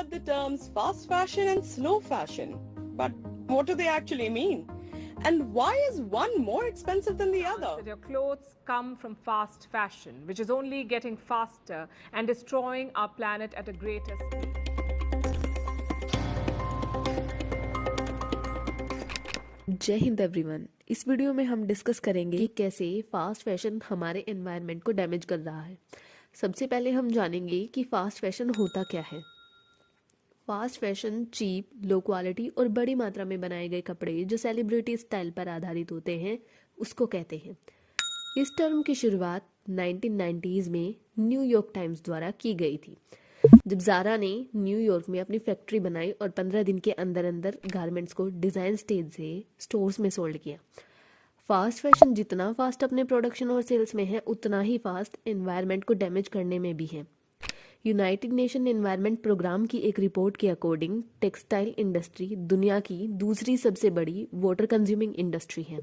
heard the terms fast fashion and slow fashion, but what do they actually mean? And why is one more expensive than the other? That your clothes come from fast fashion, which is only getting faster and destroying our planet at a greater speed. जय Hind everyone. इस video में हम discuss करेंगे कि कैसे fast fashion हमारे environment को damage कर रहा है। सबसे पहले हम जानेंगे कि फास्ट फैशन होता क्या है। Fast fashion cheap, low quality और बड़ी मात्रा में बनाए गए कपड़े जो सेलिब्रिटी स्टाइल पर आधारित होते हैं उसको कहते हैं। इस टर्म की शुरुआत 1990s में न्यूयॉर्क टाइम्स द्वारा की गई थी, जब ज़ारा ने न्यूयॉर्क में अपनी फैक्ट्री बनाई और 15 दिन के अंदर अंदर गारमेंट्स को डिज़ाइन स्टेज से स्टोर्स में सोल्ड किया। फास्ट फैशन जितना फास्ट अपने प्रोडक्शन और सेल्स में है, उतना ही फास्ट एनवायरनमेंट को डैमेज करने में भी है। यूनाइटेड नेशन एनवायरनमेंट प्रोग्राम की एक रिपोर्ट के अकॉर्डिंग टेक्सटाइल इंडस्ट्री दुनिया की दूसरी सबसे बड़ी वाटर कंज्यूमिंग इंडस्ट्री है,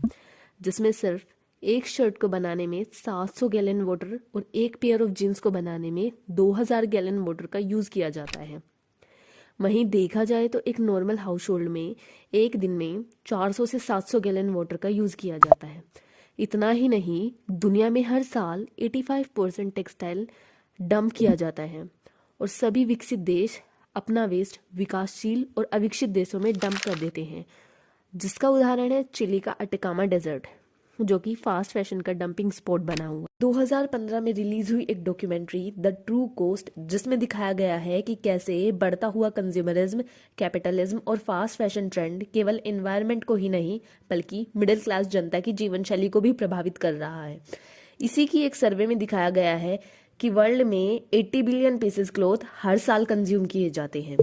जिसमें सिर्फ एक शर्ट को बनाने में 700 गैलन वाटर और एक पेयर ऑफ जीन्स को बनाने में 2000 गैलन वाटर का यूज़ किया जाता है। वहीं देखा जाए तो एक नॉर्मल हाउस होल्ड में एक दिन में 400 से 700 गैलन वाटर का यूज़ किया जाता है। इतना ही नहीं, दुनिया में हर साल 85% टेक्सटाइल डंप किया जाता है और सभी विकसित देश अपना वेस्ट विकासशील और अविकसित देशों में डंप कर देते हैं, जिसका उदाहरण है चिली का अटकामा डेजर्ट, जो कि फास्ट फैशन का डंपिंग स्पॉट बना हुआ। 2015 में रिलीज हुई एक डॉक्यूमेंट्री द ट्रू कॉस्ट, जिसमें दिखाया गया है कि कैसे बढ़ता हुआ कंज्यूमरिज्म, कैपिटलिज्म और फास्ट फैशन ट्रेंड केवल एनवायरनमेंट को ही नहीं बल्कि मिडिल क्लास जनता की जीवन शैली को भी प्रभावित कर रहा है। इसी की एक सर्वे में दिखाया गया है कि वर्ल्ड में 80 बिलियन पीसेस क्लॉथ हर साल कंज्यूम किए जाते हैं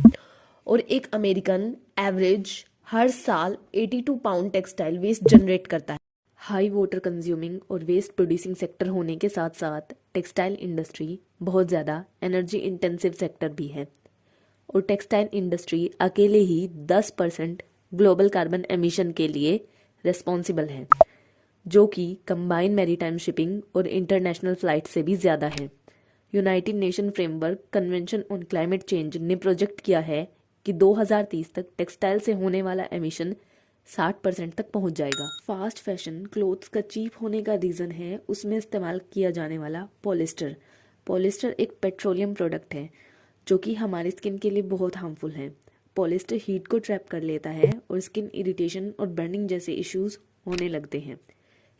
और एक अमेरिकन एवरेज हर साल 82 पाउंड टेक्सटाइल वेस्ट जनरेट करता है। हाई वाटर कंज्यूमिंग और वेस्ट प्रोड्यूसिंग सेक्टर होने के साथ साथ टेक्सटाइल इंडस्ट्री बहुत ज़्यादा एनर्जी इंटेंसिव सेक्टर भी है और टेक्सटाइल इंडस्ट्री अकेले ही 10% ग्लोबल कार्बन एमिशन के लिए रिस्पॉन्सिबल है, जो कि कंबाइंड मैरीटाइम शिपिंग और इंटरनेशनल फ्लाइट से भी ज़्यादा है। United nation framework convention on climate change ने प्रोजेक्ट किया है कि 2030 तक टेक्सटाइल से होने वाला एमिशन 60% तक पहुंच जाएगा। फास्ट फैशन क्लोथ्स का चीप होने का रीज़न है उसमें इस्तेमाल किया जाने वाला पॉलिस्टर। पॉलिस्टर एक पेट्रोलियम प्रोडक्ट है जो कि हमारी स्किन के लिए बहुत हार्मफुल है। पॉलिस्टर हीट को ट्रैप कर लेता है और स्किन इरिटेशन और बर्निंग जैसे इश्यूज होने लगते हैं।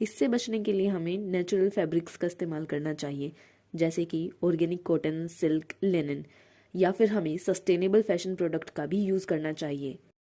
इससे बचने के लिए हमें नेचुरल फैब्रिक्स का इस्तेमाल करना चाहिए, जैसे कि ऑर्गेनिक कॉटन, सिल्क, लिनन, या फिर हमें सस्टेनेबल फैशन प्रोडक्ट का भी यूज़ करना चाहिए।